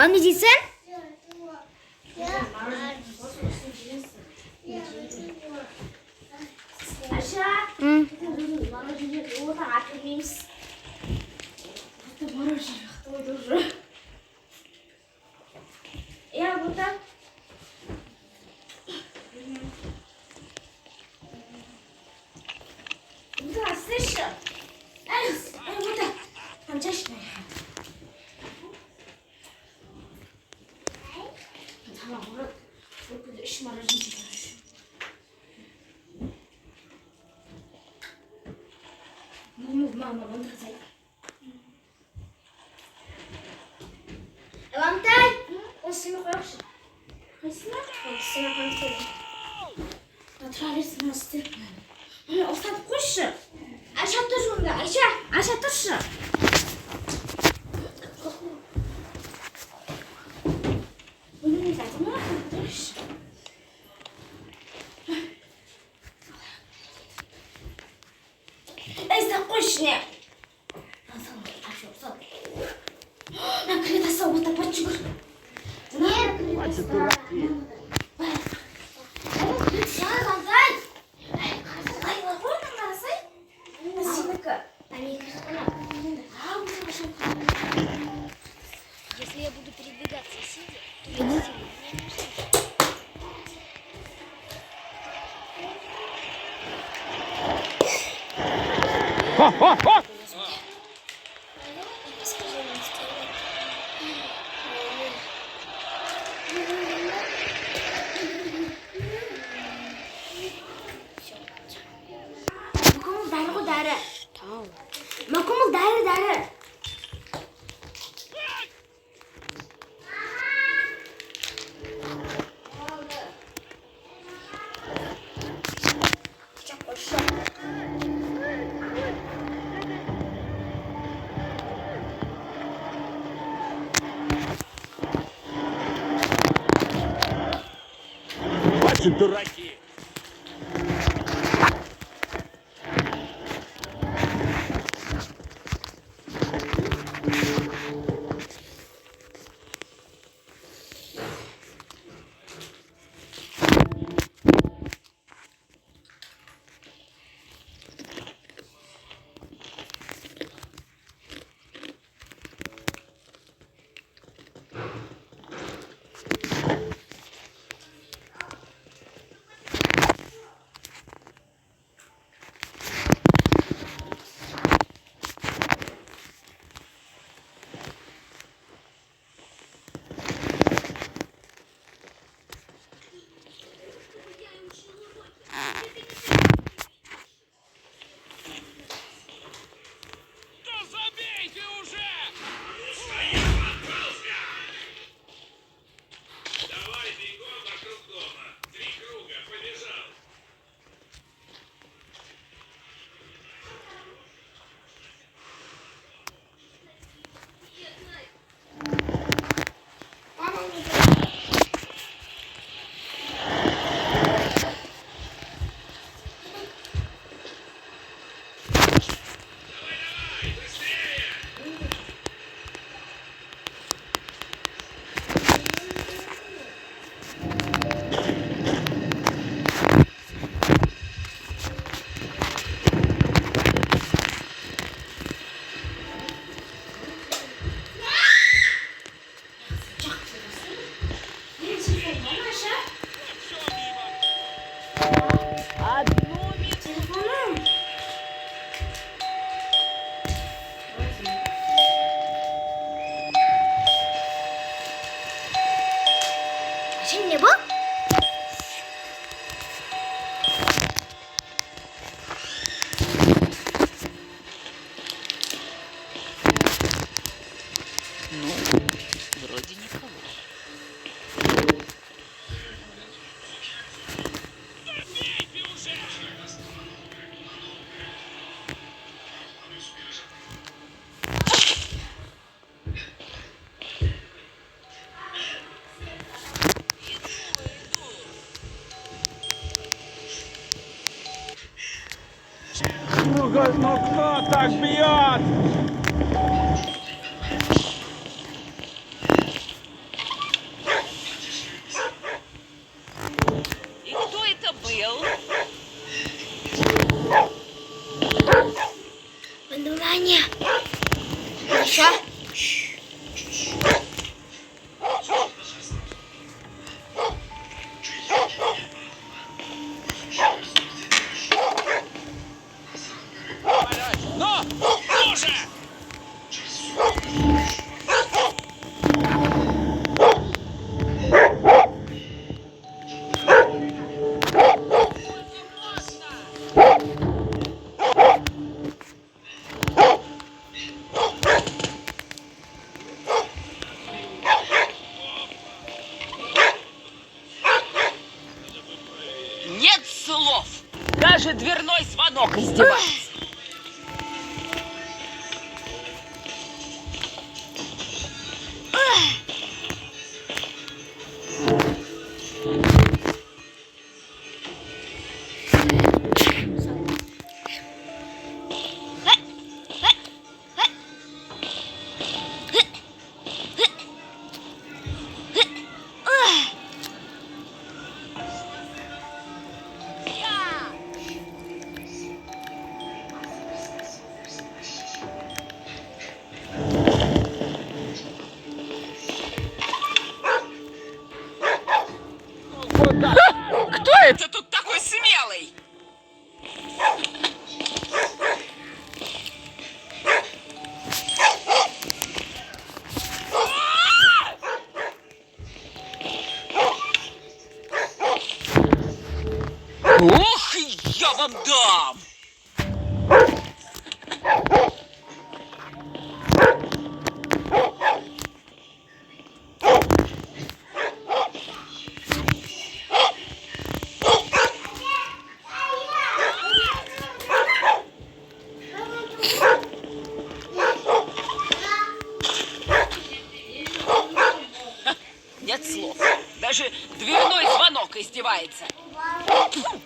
Ne diyeceksin? Aşağı. Hı. Bana cücük yoğurda atılmayız. Hatta bana cücük ya burada. Burada sıçra. Ay burada. Amca işte. Tamam burada. Burada işim aracını çekiyor. Mama, вон Вам дай! Он с ними хороший. Хасина? Он с ними хороший. Отравится на стык. Ну, остав кушай. Аша тоже он, да. Аша тоже. Ну, не знаю, ну, тоже. Эй, закушни! Накрыто соута, почему? Нет, дураки. Если я буду передвигаться сидя, то я сильно не услышу. Ха-ха-ха! Макому дари. Хватит, дураки! Şimdi bu. Ну, вроде никого. Ну кто так бьет? не. Еще. Ну, ну же! Нет слов. Даже дверной звонок издевается. Кто это тут такой смелый? Ох, я вам дам! Нет слов. Даже дверной звонок издевается. Фу.